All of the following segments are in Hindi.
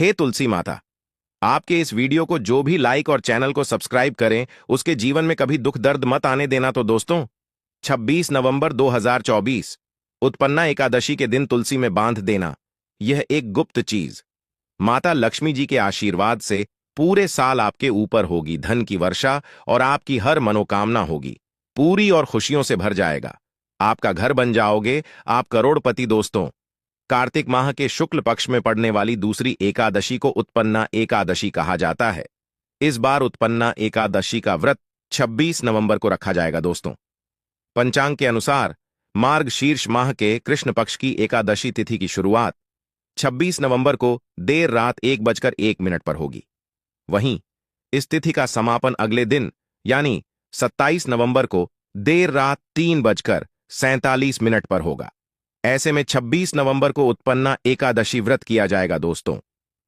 हे तुलसी माता, आपके इस वीडियो को जो भी लाइक और चैनल को सब्सक्राइब करें, उसके जीवन में कभी दुख दर्द मत आने देना। तो दोस्तों, 26 नवंबर 2024 उत्पन्ना एकादशी के दिन तुलसी में बांध देना, यह एक गुप्त चीज माता लक्ष्मी जी के आशीर्वाद से पूरे साल आपके ऊपर होगी। धन की वर्षा और आपकी हर मनोकामना होगी पूरी और खुशियों से भर जाएगा। आपका घर बन जाओगे, आप करोड़पति। दोस्तों, कार्तिक माह के शुक्ल पक्ष में पड़ने वाली दूसरी एकादशी को उत्पन्ना एकादशी कहा जाता है। इस बार उत्पन्ना एकादशी का व्रत 26 नवंबर को रखा जाएगा। दोस्तों, पंचांग के अनुसार मार्गशीर्ष माह के कृष्ण पक्ष की एकादशी तिथि की शुरुआत 26 नवंबर को देर रात 1:01 पर होगी। वहीं इस तिथि का समापन अगले दिन यानी 27 नवंबर को देर रात 3:47 पर होगा। ऐसे में 26 नवंबर को उत्पन्ना एकादशी व्रत किया जाएगा। दोस्तों,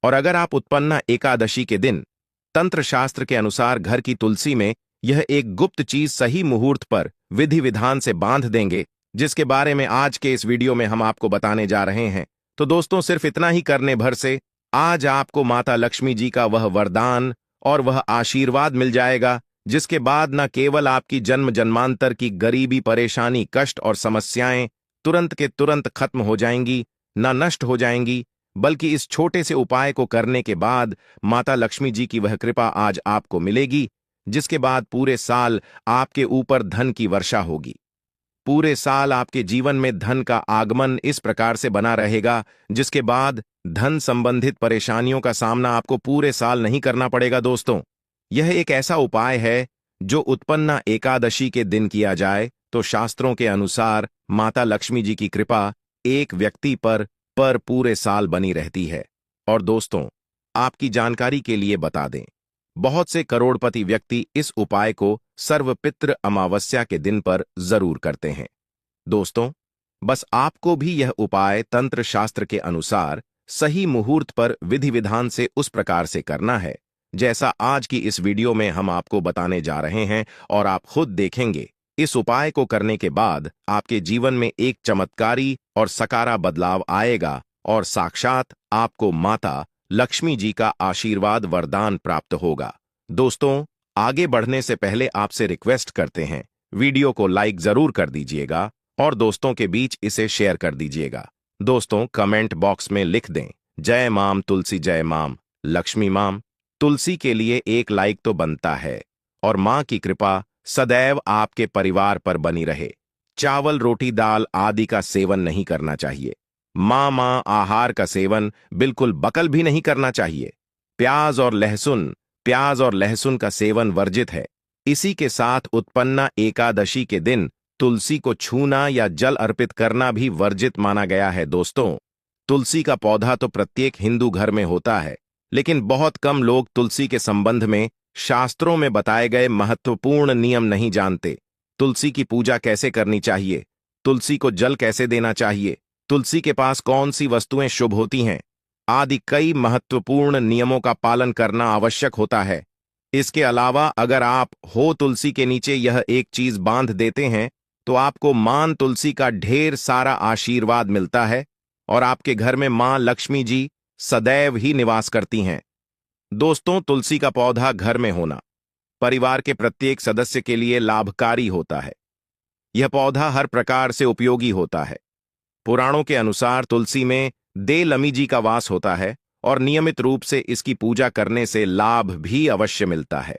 और अगर आप उत्पन्ना एकादशी के दिन तंत्र शास्त्र के अनुसार घर की तुलसी में यह एक गुप्त चीज सही मुहूर्त पर विधि विधान से बांध देंगे, जिसके बारे में आज के इस वीडियो में हम आपको बताने जा रहे हैं, तो दोस्तों सिर्फ इतना ही करने भर से आज आपको माता लक्ष्मी जी का वह वरदान और वह आशीर्वाद मिल जाएगा, जिसके बाद न केवल आपकी जन्म जन्मांतर की गरीबी, परेशानी, कष्ट और समस्याएं तुरंत के तुरंत खत्म हो जाएंगी, न नष्ट हो जाएंगी, बल्कि इस छोटे से उपाय को करने के बाद माता लक्ष्मी जी की वह कृपा आज आपको मिलेगी, जिसके बाद पूरे साल आपके ऊपर धन की वर्षा होगी। पूरे साल आपके जीवन में धन का आगमन इस प्रकार से बना रहेगा, जिसके बाद धन संबंधित परेशानियों का सामना आपको पूरे साल नहीं करना पड़ेगा। दोस्तों, यह एक ऐसा उपाय है जो उत्पन्ना एकादशी के दिन किया जाए तो शास्त्रों के अनुसार माता लक्ष्मी जी की कृपा एक व्यक्ति पर पूरे साल बनी रहती है। और दोस्तों, आपकी जानकारी के लिए बता दें, बहुत से करोड़पति व्यक्ति इस उपाय को सर्वपितृ अमावस्या के दिन पर जरूर करते हैं। दोस्तों, बस आपको भी यह उपाय तंत्र शास्त्र के अनुसार सही मुहूर्त पर विधि विधान से उस प्रकार से करना है जैसा आज की इस वीडियो में हम आपको बताने जा रहे हैं, और आप खुद देखेंगे इस उपाय को करने के बाद आपके जीवन में एक चमत्कारी और सकारा बदलाव आएगा और साक्षात आपको माता लक्ष्मी जी का आशीर्वाद वरदान प्राप्त होगा। दोस्तों, आगे बढ़ने से पहले आपसे रिक्वेस्ट करते हैं, वीडियो को लाइक जरूर कर दीजिएगा और दोस्तों के बीच इसे शेयर कर दीजिएगा। दोस्तों, कमेंट बॉक्स में लिख दें, जय माम तुलसी, जय माम लक्ष्मी माम। तुलसी के लिए एक लाइक तो बनता है, और मां की कृपा सदैव आपके परिवार पर बनी रहे। चावल, रोटी, दाल आदि का सेवन नहीं करना चाहिए। मां आहार का सेवन बिल्कुल बकल भी नहीं करना चाहिए। प्याज और लहसुन का सेवन वर्जित है। इसी के साथ उत्पन्ना एकादशी के दिन तुलसी को छूना या जल अर्पित करना भी वर्जित माना गया है। दोस्तों, तुलसी का पौधा तो प्रत्येक हिंदू घर में होता है, लेकिन बहुत कम लोग तुलसी के संबंध में शास्त्रों में बताए गए महत्वपूर्ण नियम नहीं जानते। तुलसी की पूजा कैसे करनी चाहिए, तुलसी को जल कैसे देना चाहिए, तुलसी के पास कौन सी वस्तुएं शुभ होती हैं आदि कई महत्वपूर्ण नियमों का पालन करना आवश्यक होता है। इसके अलावा अगर आप हो तुलसी के नीचे यह एक चीज बांध देते हैं तो आपको मां तुलसी का ढेर सारा आशीर्वाद मिलता है और आपके घर में मां लक्ष्मी जी सदैव ही निवास करती हैं। दोस्तों, तुलसी का पौधा घर में होना परिवार के प्रत्येक सदस्य के लिए लाभकारी होता है। यह पौधा हर प्रकार से उपयोगी होता है। पुराणों के अनुसार तुलसी में दे लमी जी का वास होता है और नियमित रूप से इसकी पूजा करने से लाभ भी अवश्य मिलता है।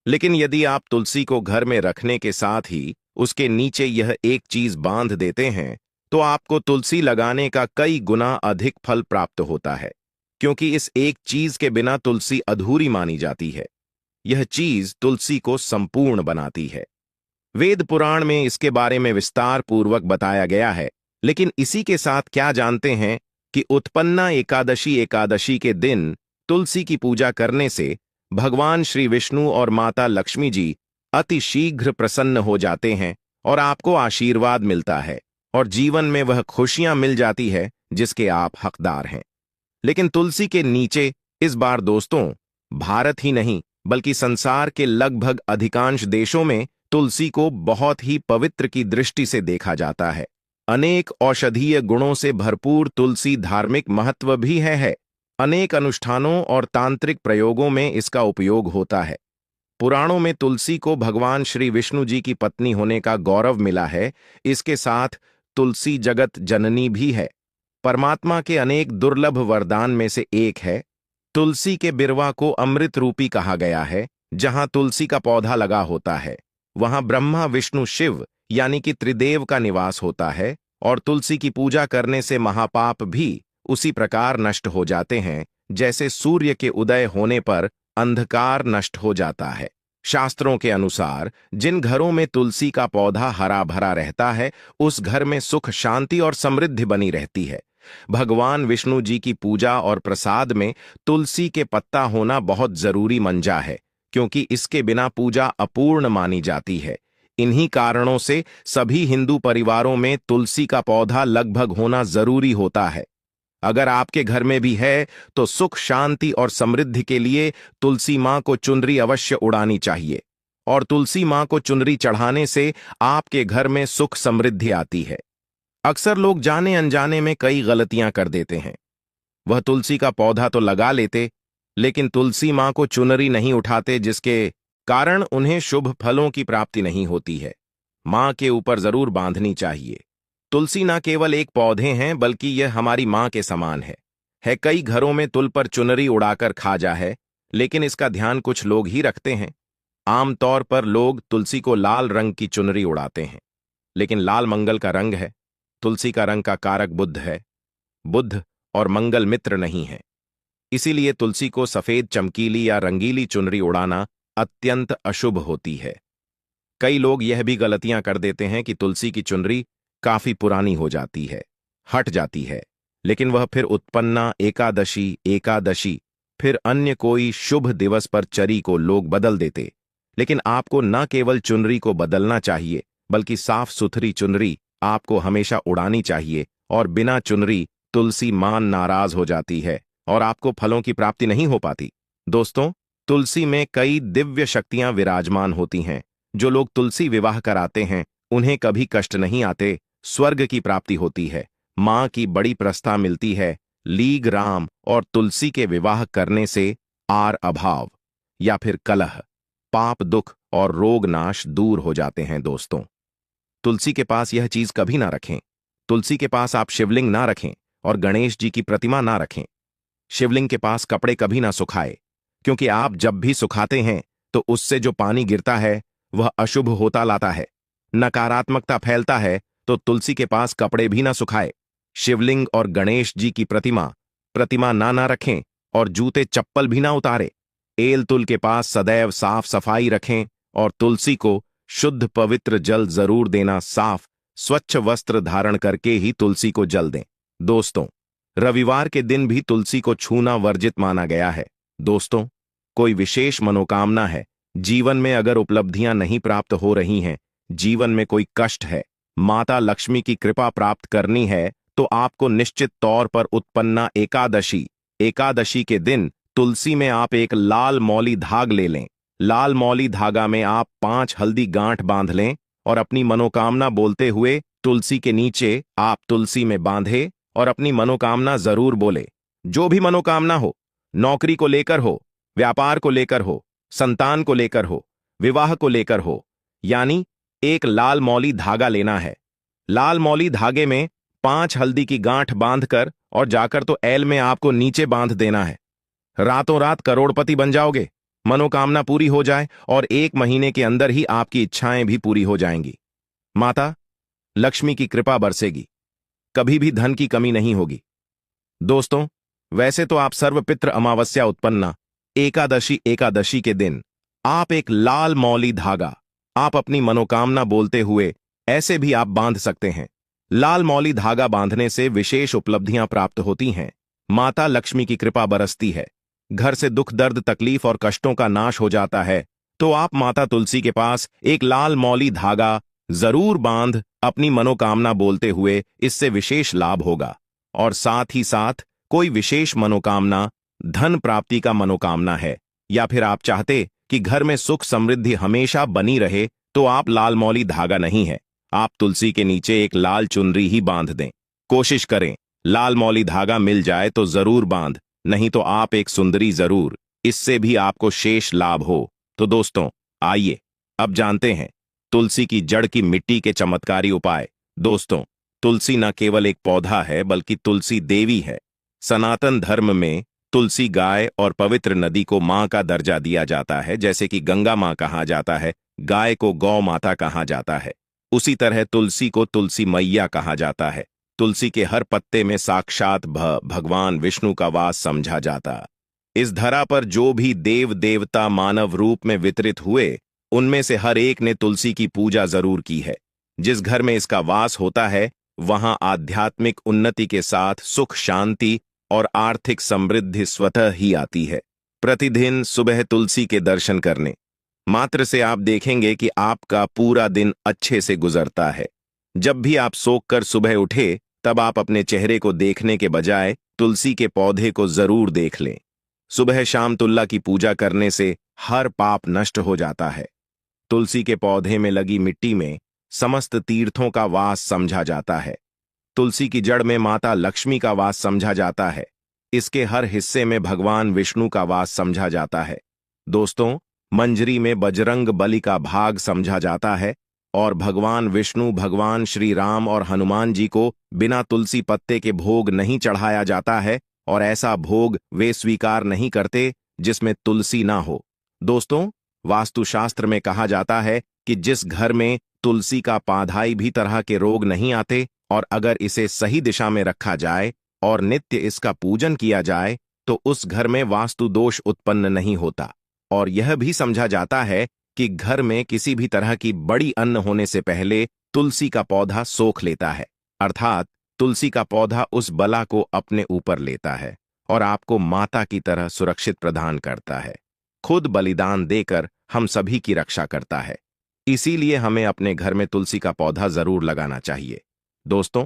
लेकिन यदि आप तुलसी को घर में रखने के साथ ही उसके नीचे यह एक चीज बांध देते हैं तो आपको तुलसी लगाने का कई गुना अधिक फल प्राप्त होता है, क्योंकि इस एक चीज के बिना तुलसी अधूरी मानी जाती है। यह चीज तुलसी को संपूर्ण बनाती है। वेद पुराण में इसके बारे में विस्तार पूर्वक बताया गया है। लेकिन इसी के साथ क्या जानते हैं कि उत्पन्ना एकादशी के दिन तुलसी की पूजा करने से भगवान श्री विष्णु और माता लक्ष्मी जी अति शीघ्र प्रसन्न हो जाते हैं और आपको आशीर्वाद मिलता है और जीवन में वह खुशियां मिल जाती है जिसके आप हकदार हैं। लेकिन तुलसी के नीचे इस बार दोस्तों, भारत ही नहीं बल्कि संसार के लगभग अधिकांश देशों में तुलसी को बहुत ही पवित्र की दृष्टि से देखा जाता है। अनेक औषधीय गुणों से भरपूर तुलसी धार्मिक महत्व भी है। अनेक अनुष्ठानों और तांत्रिक प्रयोगों में इसका उपयोग होता है। पुराणों में तुलसी को भगवान श्री विष्णु जी की पत्नी होने का गौरव मिला है। इसके साथ तुलसी जगत जननी भी है, परमात्मा के अनेक दुर्लभ वरदान में से एक है। तुलसी के बिरवा को अमृत रूपी कहा गया है। जहां तुलसी का पौधा लगा होता है वहां ब्रह्मा विष्णु शिव यानी कि त्रिदेव का निवास होता है, और तुलसी की पूजा करने से महापाप भी उसी प्रकार नष्ट हो जाते हैं जैसे सूर्य के उदय होने पर अंधकार नष्ट हो जाता है। शास्त्रों के अनुसार जिन घरों में तुलसी का पौधा हरा भरा रहता है उस घर में सुख शांति और समृद्धि बनी रहती है। भगवान विष्णु जी की पूजा और प्रसाद में तुलसी के पत्ता होना बहुत जरूरी मंजा है, क्योंकि इसके बिना पूजा अपूर्ण मानी जाती है। इन्हीं कारणों से सभी हिंदू परिवारों में तुलसी का पौधा लगभग होना जरूरी होता है। अगर आपके घर में भी है तो सुख शांति और समृद्धि के लिए तुलसी मां को चुनरी अवश्य उड़ानी चाहिए, और तुलसी मां को चुनरी चढ़ाने से आपके घर में सुख समृद्धि आती है। अक्सर लोग जाने अनजाने में कई गलतियां कर देते हैं। वह तुलसी का पौधा तो लगा लेते लेकिन तुलसी मां को चुनरी नहीं उठाते, जिसके कारण उन्हें शुभ फलों की प्राप्ति नहीं होती है। मां के ऊपर जरूर बांधनी चाहिए। तुलसी न केवल एक पौधे हैं बल्कि यह हमारी मां के समान है। कई घरों में तुल पर चुनरी उड़ाकर खाजा है, लेकिन इसका ध्यान कुछ लोग ही रखते हैं। आमतौर पर लोग तुलसी को लाल रंग की चुनरी उड़ाते हैं, लेकिन लाल मंगल का रंग है। तुलसी का रंग का कारक बुध है। बुध और मंगल मित्र नहीं है, इसीलिए तुलसी को सफेद चमकीली या रंगीली चुनरी उड़ाना अत्यंत अशुभ होती है। कई लोग यह भी गलतियां कर देते हैं कि तुलसी की चुनरी काफी पुरानी हो जाती है, हट जाती है, लेकिन वह फिर उत्पन्ना एकादशी फिर अन्य कोई शुभ दिवस पर चरी को लोग बदल देते। लेकिन आपको न केवल चुनरी को बदलना चाहिए बल्कि साफ सुथरी चुनरी आपको हमेशा उड़ानी चाहिए, और बिना चुनरी तुलसी मां नाराज हो जाती है और आपको फलों की प्राप्ति नहीं हो पाती। दोस्तों, तुलसी में कई दिव्य शक्तियां विराजमान होती हैं। जो लोग तुलसी विवाह कराते हैं उन्हें कभी कष्ट नहीं आते, स्वर्ग की प्राप्ति होती है, मां की बड़ी प्रस्था मिलती है। लीग राम और तुलसी के विवाह करने से आर अभाव या फिर कलह, पाप दुख और रोग नाश दूर हो जाते हैं। दोस्तों, तुलसी के पास यह चीज कभी ना रखें। तुलसी के पास आप शिवलिंग ना रखें और गणेश जी की प्रतिमा ना रखें। शिवलिंग के पास कपड़े कभी ना सुखाए, क्योंकि आप जब भी सुखाते हैं तो उससे जो पानी गिरता है वह अशुभ होता लाता है, नकारात्मकता फैलता है। तो तुलसी के पास कपड़े भी ना सुखाए। शिवलिंग और गणेश जी की प्रतिमा ना रखें और जूते चप्पल भी ना उतारे। एल तुल के पास सदैव साफ सफाई रखें और तुलसी को शुद्ध पवित्र जल जरूर देना। साफ स्वच्छ वस्त्र धारण करके ही तुलसी को जल दें। दोस्तों, रविवार के दिन भी तुलसी को छूना वर्जित माना गया है। दोस्तों, कोई विशेष मनोकामना है, जीवन में अगर उपलब्धियां नहीं प्राप्त हो रही हैं, जीवन में कोई कष्ट है, माता लक्ष्मी की कृपा प्राप्त करनी है, तो आपको निश्चित तौर पर उत्पन्ना एकादशी के दिन तुलसी में आप एक लाल मौली धाग ले लें। लाल मौली धागा में आप 5 हल्दी गांठ बांध लें और अपनी मनोकामना बोलते हुए तुलसी के नीचे आप तुलसी में बांधे और अपनी मनोकामना जरूर बोले। जो भी मनोकामना हो, नौकरी को लेकर हो, व्यापार को लेकर हो, संतान को लेकर हो, विवाह को लेकर हो, यानी एक लाल मौली धागा लेना है। लाल मौली धागे में 5 हल्दी की गांठ बांधकर और जाकर तो एल में आपको नीचे बांध देना है। रातों रात करोड़पति बन जाओगे, मनोकामना पूरी हो जाए और 1 महीने के अंदर ही आपकी इच्छाएं भी पूरी हो जाएंगी। माता लक्ष्मी की कृपा बरसेगी, कभी भी धन की कमी नहीं होगी। दोस्तों, वैसे तो आप सर्वपित्र अमावस्या उत्पन्ना एकादशी के दिन आप एक लाल मौली धागा आप अपनी मनोकामना बोलते हुए ऐसे भी आप बांध सकते हैं। लाल मौली धागा बांधने से विशेष उपलब्धियां प्राप्त होती हैं, माता लक्ष्मी की कृपा बरसती है, घर से दुख दर्द तकलीफ और कष्टों का नाश हो जाता है। तो आप माता तुलसी के पास एक लाल मौली धागा जरूर बांध अपनी मनोकामना बोलते हुए, इससे विशेष लाभ होगा। और साथ ही साथ कोई विशेष मनोकामना, धन प्राप्ति का मनोकामना है, या फिर आप चाहते कि घर में सुख समृद्धि हमेशा बनी रहे, तो आप लाल मौली धागा नहीं है, आप तुलसी के नीचे एक लाल चुनरी ही बांध दें। कोशिश करें लाल मौली धागा मिल जाए तो जरूर बांध नहीं तो आप एक सुंदरी जरूर, इससे भी आपको शेष लाभ हो। तो दोस्तों, आइए अब जानते हैं तुलसी की जड़ की मिट्टी के चमत्कारी उपाय। दोस्तों, तुलसी न केवल एक पौधा है बल्कि तुलसी देवी है। सनातन धर्म में तुलसी गाय और पवित्र नदी को मां का दर्जा दिया जाता है। जैसे कि गंगा मां कहा जाता है, गाय को गौ माता कहा जाता है, उसी तरह तुलसी को तुलसी मैया कहा जाता है। तुलसी के हर पत्ते में साक्षात भगवान विष्णु का वास समझा जाता। इस धरा पर जो भी देव देवता मानव रूप में वितरित हुए, उनमें से हर एक ने तुलसी की पूजा जरूर की है। जिस घर में इसका वास होता है, वहां आध्यात्मिक उन्नति के साथ सुख, शांति और आर्थिक समृद्धि स्वतः ही आती है। प्रतिदिन सुबह तुलसी के दर्शन करने मात्र से आप देखेंगे कि आपका पूरा दिन अच्छे से गुजरता है। जब भी आप सोकर सुबह उठे, तब आप अपने चेहरे को देखने के बजाय तुलसी के पौधे को जरूर देख लें। सुबह शाम तुल्ला की पूजा करने से हर पाप नष्ट हो जाता है। तुलसी के पौधे में लगी मिट्टी में समस्त तीर्थों का वास समझा जाता है। तुलसी की जड़ में माता लक्ष्मी का वास समझा जाता है। इसके हर हिस्से में भगवान विष्णु का वास समझा जाता है। दोस्तों, मंजरी में बजरंग बली का भाग समझा जाता है और भगवान विष्णु, भगवान श्री राम और हनुमान जी को बिना तुलसी पत्ते के भोग नहीं चढ़ाया जाता है, और ऐसा भोग वे स्वीकार नहीं करते जिसमें तुलसी ना हो। दोस्तों, वास्तुशास्त्र में कहा जाता है कि जिस घर में तुलसी का पाधाई भी तरह के रोग नहीं आते, और अगर इसे सही दिशा में रखा जाए और नित्य इसका पूजन किया जाए, तो उस घर में वास्तु दोष उत्पन्न नहीं होता। और यह भी समझा जाता है कि घर में किसी भी तरह की बड़ी अन्न होने से पहले तुलसी का पौधा सोख लेता है, अर्थात तुलसी का पौधा उस बला को अपने ऊपर लेता है और आपको माता की तरह सुरक्षित प्रदान करता है। खुद बलिदान देकर हम सभी की रक्षा करता है। इसीलिए हमें अपने घर में तुलसी का पौधा जरूर लगाना चाहिए। दोस्तों,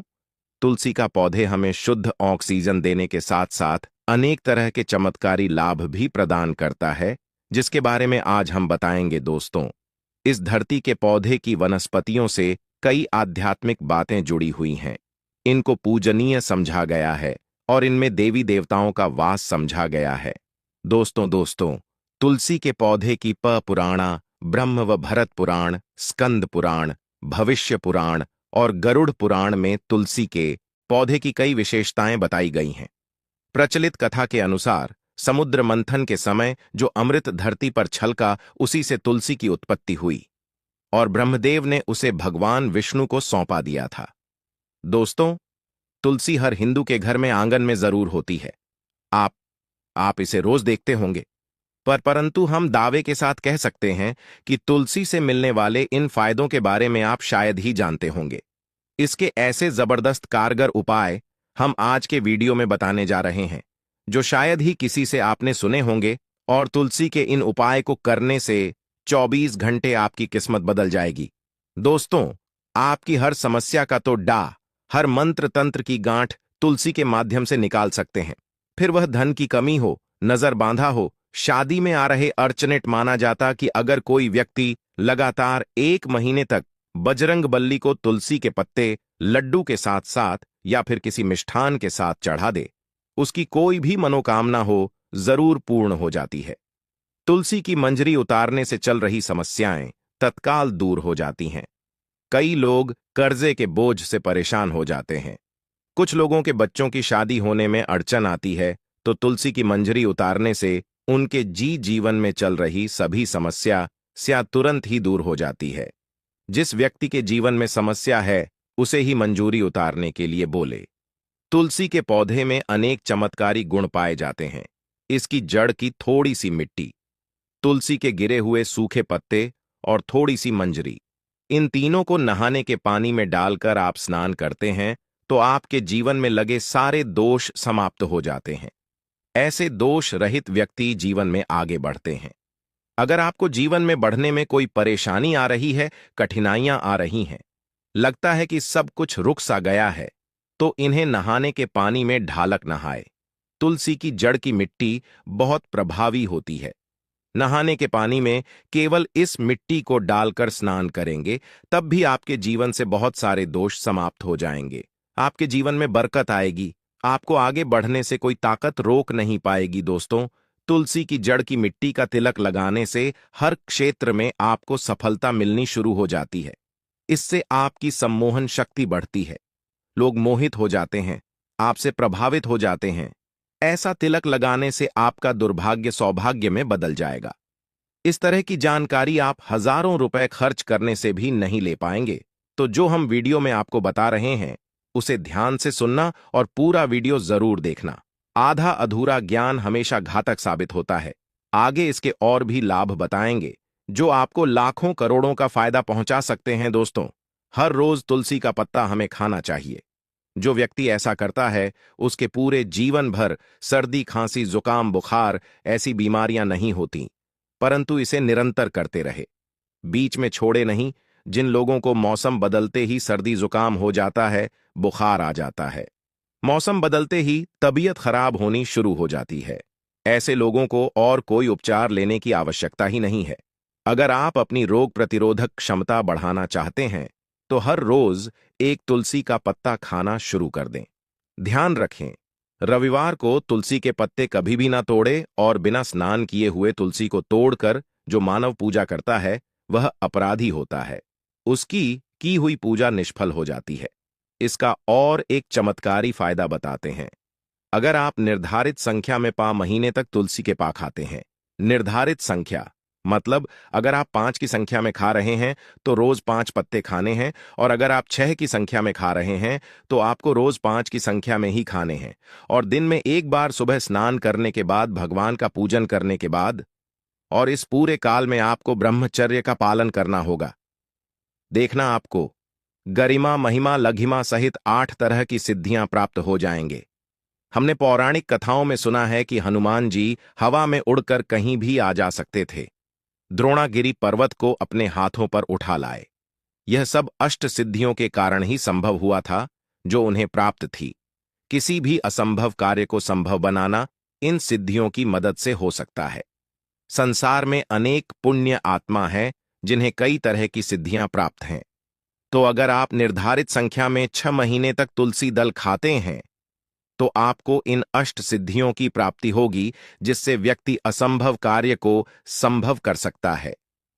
तुलसी का पौधे हमें शुद्ध ऑक्सीजन देने के साथ साथ अनेक तरह के चमत्कारी लाभ भी प्रदान करता है, जिसके बारे में आज हम बताएंगे। दोस्तों, इस धरती के पौधे की वनस्पतियों से कई आध्यात्मिक बातें जुड़ी हुई हैं। इनको पूजनीय समझा गया है और इनमें देवी देवताओं का वास समझा गया है। दोस्तों, तुलसी के पौधे की पुराणा, ब्रह्म व भरत पुराण, स्कंद पुराण, भविष्य पुराण और गरुड़ पुराण में तुलसी के पौधे की कई विशेषताएं बताई गई हैं। प्रचलित कथा के अनुसार समुद्र मंथन के समय जो अमृत धरती पर छलका, उसी से तुलसी की उत्पत्ति हुई और ब्रह्मदेव ने उसे भगवान विष्णु को सौंपा दिया था। दोस्तों, तुलसी हर हिंदू के घर में आंगन में जरूर होती है। आप इसे रोज देखते होंगे, परंतु हम दावे के साथ कह सकते हैं कि तुलसी से मिलने वाले इन फायदों के बारे में आप शायद ही जानते होंगे। इसके ऐसे जबरदस्त कारगर उपाय हम आज के वीडियो में बताने जा रहे हैं, जो शायद ही किसी से आपने सुने होंगे। और तुलसी के इन उपाय को करने से 24 घंटे आपकी किस्मत बदल जाएगी। दोस्तों, आपकी हर समस्या का तो हर मंत्र तंत्र की गांठ तुलसी के माध्यम से निकाल सकते हैं। फिर वह धन की कमी हो, नजर बांधा हो, शादी में आ रहे अर्चनेट। माना जाता कि अगर कोई व्यक्ति लगातार 1 महीने तक बजरंग बल्ली को तुलसी के पत्ते, लड्डू के साथ साथ या फिर किसी मिष्ठान के साथ चढ़ा दे, उसकी कोई भी मनोकामना हो जरूर पूर्ण हो जाती है। तुलसी की मंजरी उतारने से चल रही समस्याएं तत्काल दूर हो जाती हैं। कई लोग कर्जे के बोझ से परेशान हो जाते हैं। कुछ लोगों के बच्चों की शादी होने में अड़चन आती है, तो तुलसी की मंजरी उतारने से उनके जीवन में चल रही सभी समस्या तुरंत ही दूर हो जाती है। जिस व्यक्ति के जीवन में समस्या है, उसे ही मंजूरी उतारने के लिए बोले। तुलसी के पौधे में अनेक चमत्कारी गुण पाए जाते हैं। इसकी जड़ की थोड़ी सी मिट्टी, तुलसी के गिरे हुए सूखे पत्ते और थोड़ी सी मंजरी, इन तीनों को नहाने के पानी में डालकर आप स्नान करते हैं तो आपके जीवन में लगे सारे दोष समाप्त हो जाते हैं। ऐसे दोष रहित व्यक्ति जीवन में आगे बढ़ते हैं। अगर आपको जीवन में बढ़ने में कोई परेशानी आ रही है, कठिनाइयां आ रही हैं, लगता है कि सब कुछ रुक सा गया है, तो इन्हें नहाने के पानी में ढालक नहाए। तुलसी की जड़ की मिट्टी बहुत प्रभावी होती है। नहाने के पानी में केवल इस मिट्टी को डालकर स्नान करेंगे, तब भी आपके जीवन से बहुत सारे दोष समाप्त हो जाएंगे। आपके जीवन में बरकत आएगी, आपको आगे बढ़ने से कोई ताकत रोक नहीं पाएगी दोस्तों। तुलसी की जड़ की मिट्टी का तिलक लगाने से हर क्षेत्र में आपको सफलता मिलनी शुरू हो जाती है। इससे आपकी सम्मोहन शक्ति बढ़ती है। लोग मोहित हो जाते हैं, आपसे प्रभावित हो जाते हैं। ऐसा तिलक लगाने से आपका दुर्भाग्य सौभाग्य में बदल जाएगा। इस तरह की जानकारी आप हजारों रुपए खर्च करने से भी नहीं ले पाएंगे। तो जो हम वीडियो में आपको बता रहे हैं उसे ध्यान से सुनना और पूरा वीडियो जरूर देखना। आधा अधूरा ज्ञान हमेशा घातक साबित होता है। आगे इसके और भी लाभ बताएंगे जो आपको लाखों करोड़ों का फायदा पहुंचा सकते हैं दोस्तों। हर रोज तुलसी का पत्ता हमें खाना चाहिए। जो व्यक्ति ऐसा करता है उसके पूरे जीवन भर सर्दी खांसी जुकाम बुखार ऐसी बीमारियां नहीं होती, परंतु इसे निरंतर करते रहे, बीच में छोड़े नहीं। जिन लोगों को मौसम बदलते ही सर्दी जुकाम हो जाता है, बुखार आ जाता है, मौसम बदलते ही तबीयत खराब होनी शुरू हो जाती है, ऐसे लोगों को और कोई उपचार लेने की आवश्यकता ही नहीं है। अगर आप अपनी रोग प्रतिरोधक क्षमता बढ़ाना चाहते हैं तो हर रोज एक तुलसी का पत्ता खाना शुरू कर दें। ध्यान रखें, रविवार को तुलसी के पत्ते कभी भी ना तोड़े और बिना स्नान किए हुए तुलसी को तोड़कर जो मानव पूजा करता है वह अपराधी होता है। उसकी की हुई पूजा निष्फल हो जाती है। इसका और एक चमत्कारी फायदा बताते हैं। अगर आप निर्धारित संख्या में महीने तक तुलसी के खाते हैं, निर्धारित संख्या मतलब अगर आप 5 की संख्या में खा रहे हैं तो रोज 5 पत्ते खाने हैं, और अगर आप 6 की संख्या में खा रहे हैं तो आपको रोज 5 की संख्या में ही खाने हैं, और दिन में एक बार सुबह स्नान करने के बाद भगवान का पूजन करने के बाद, और इस पूरे काल में आपको ब्रह्मचर्य का पालन करना होगा। देखना आपको गरिमा महिमा लघिमा सहित 8 तरह की सिद्धियां प्राप्त हो जाएंगे। हमने पौराणिक कथाओं में सुना है कि हनुमान जी हवा में उड़कर कहीं भी आ जा सकते थे, द्रोणागिरी पर्वत को अपने हाथों पर उठा लाए। यह सब अष्ट सिद्धियों के कारण ही संभव हुआ था जो उन्हें प्राप्त थी। किसी भी असंभव कार्य को संभव बनाना इन सिद्धियों की मदद से हो सकता है। संसार में अनेक पुण्य आत्मा हैं जिन्हें कई तरह की सिद्धियां प्राप्त हैं। तो अगर आप निर्धारित संख्या में 6 महीने तक तुलसी दल खाते हैं तो आपको इन अष्ट सिद्धियों की प्राप्ति होगी, जिससे व्यक्ति असंभव कार्य को संभव कर सकता है।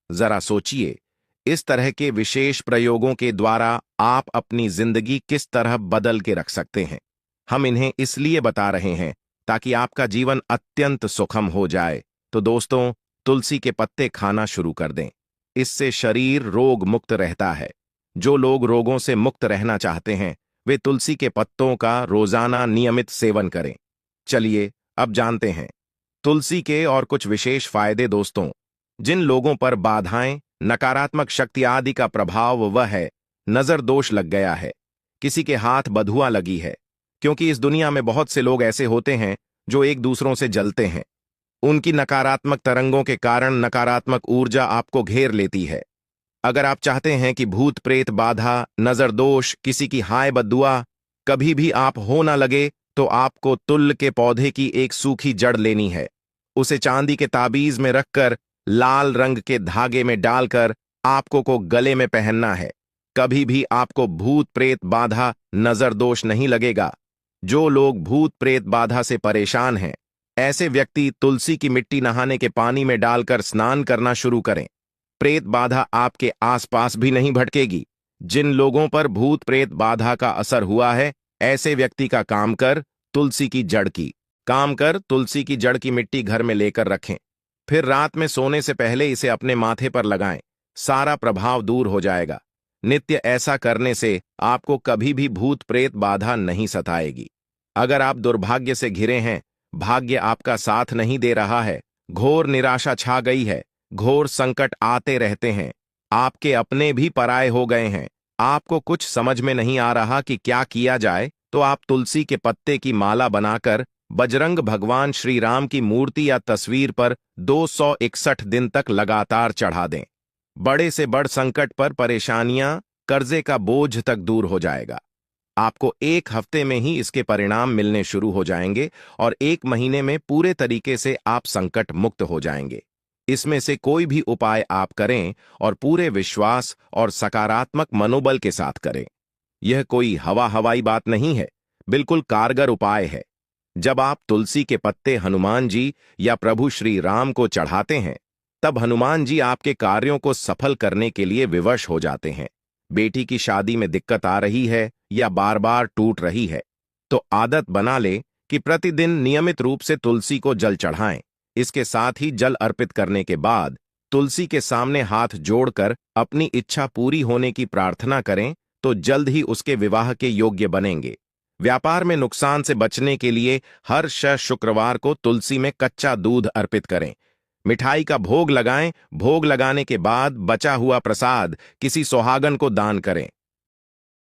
जरा सोचिए, इस तरह के विशेष प्रयोगों के द्वारा आप अपनी जिंदगी किस तरह बदल के रख सकते हैं। हम इन्हें इसलिए बता रहे हैं ताकि आपका जीवन अत्यंत सुखम हो जाए। तो दोस्तों, तुलसी के पत्ते खाना शुरू कर दें। इससे शरीर रोग मुक्त रहता है। जो लोग रोगों से मुक्त रहना चाहते हैं वे तुलसी के पत्तों का रोजाना नियमित सेवन करें। चलिए अब जानते हैं तुलसी के और कुछ विशेष फायदे। दोस्तों, जिन लोगों पर बाधाएं, नकारात्मक शक्ति आदि का प्रभाव वह है, नजर दोष लग गया है, किसी के हाथ बधुआ लगी है, क्योंकि इस दुनिया में बहुत से लोग ऐसे होते हैं जो एक दूसरों से जलते हैं। उनकी नकारात्मक तरंगों के कारण नकारात्मक ऊर्जा आपको घेर लेती है। अगर आप चाहते हैं कि भूत प्रेत बाधा, नजर दोष, किसी की हाय बद्दुआ कभी भी आप हो ना लगे, तो आपको तुल के पौधे की एक सूखी जड़ लेनी है। उसे चांदी के ताबीज में रखकर लाल रंग के धागे में डालकर आपको को गले में पहनना है। कभी भी आपको भूत प्रेत बाधा, नजर दोष नहीं लगेगा। जो लोग भूत प्रेत बाधा से परेशान हैं, ऐसे व्यक्ति तुलसी की मिट्टी नहाने के पानी में डालकर स्नान करना शुरू करें। प्रेत बाधा आपके आसपास भी नहीं भटकेगी। जिन लोगों पर भूत प्रेत बाधा का असर हुआ है, ऐसे व्यक्ति का काम कर तुलसी की जड़ की मिट्टी घर में लेकर रखें। फिर रात में सोने से पहले इसे अपने माथे पर लगाएं। सारा प्रभाव दूर हो जाएगा। नित्य ऐसा करने से आपको कभी भी भूत प्रेत बाधा नहीं सताएगी। अगर आप दुर्भाग्य से घिरे हैं, भाग्य आपका साथ नहीं दे रहा है, घोर निराशा छा गई है, घोर संकट आते रहते हैं, आपके अपने भी पराये हो गए हैं, आपको कुछ समझ में नहीं आ रहा कि क्या किया जाए, तो आप तुलसी के पत्ते की माला बनाकर बजरंग भगवान श्री राम की मूर्ति या तस्वीर पर 261 दिन तक लगातार चढ़ा दें। बड़े से बड़ संकट पर परेशानियां, कर्जे का बोझ तक दूर हो जाएगा। आपको 1 हफ्ते में ही इसके परिणाम मिलने शुरू हो जाएंगे और 1 महीने में पूरे तरीके से आप संकट मुक्त हो जाएंगे। इसमें से कोई भी उपाय आप करें और पूरे विश्वास और सकारात्मक मनोबल के साथ करें। यह कोई हवाई बात नहीं है। बिल्कुल कारगर उपाय है। जब आप तुलसी के पत्ते हनुमान जी या प्रभु श्री राम को चढ़ाते हैं, तब हनुमान जी आपके कार्यों को सफल करने के लिए विवश हो जाते हैं। बेटी की शादी में दिक्कत आ रही है या बार बार टूट रही है, तो आदत बना ले कि प्रतिदिन नियमित रूप से तुलसी को जल चढ़ाएं। इसके साथ ही जल अर्पित करने के बाद तुलसी के सामने हाथ जोड़कर अपनी इच्छा पूरी होने की प्रार्थना करें, तो जल्द ही उसके विवाह के योग्य बनेंगे। व्यापार में नुकसान से बचने के लिए हर शुक्रवार को तुलसी में कच्चा दूध अर्पित करें। मिठाई का भोग लगाएं। भोग लगाने के बाद बचा हुआ प्रसाद किसी सुहागन को दान करें।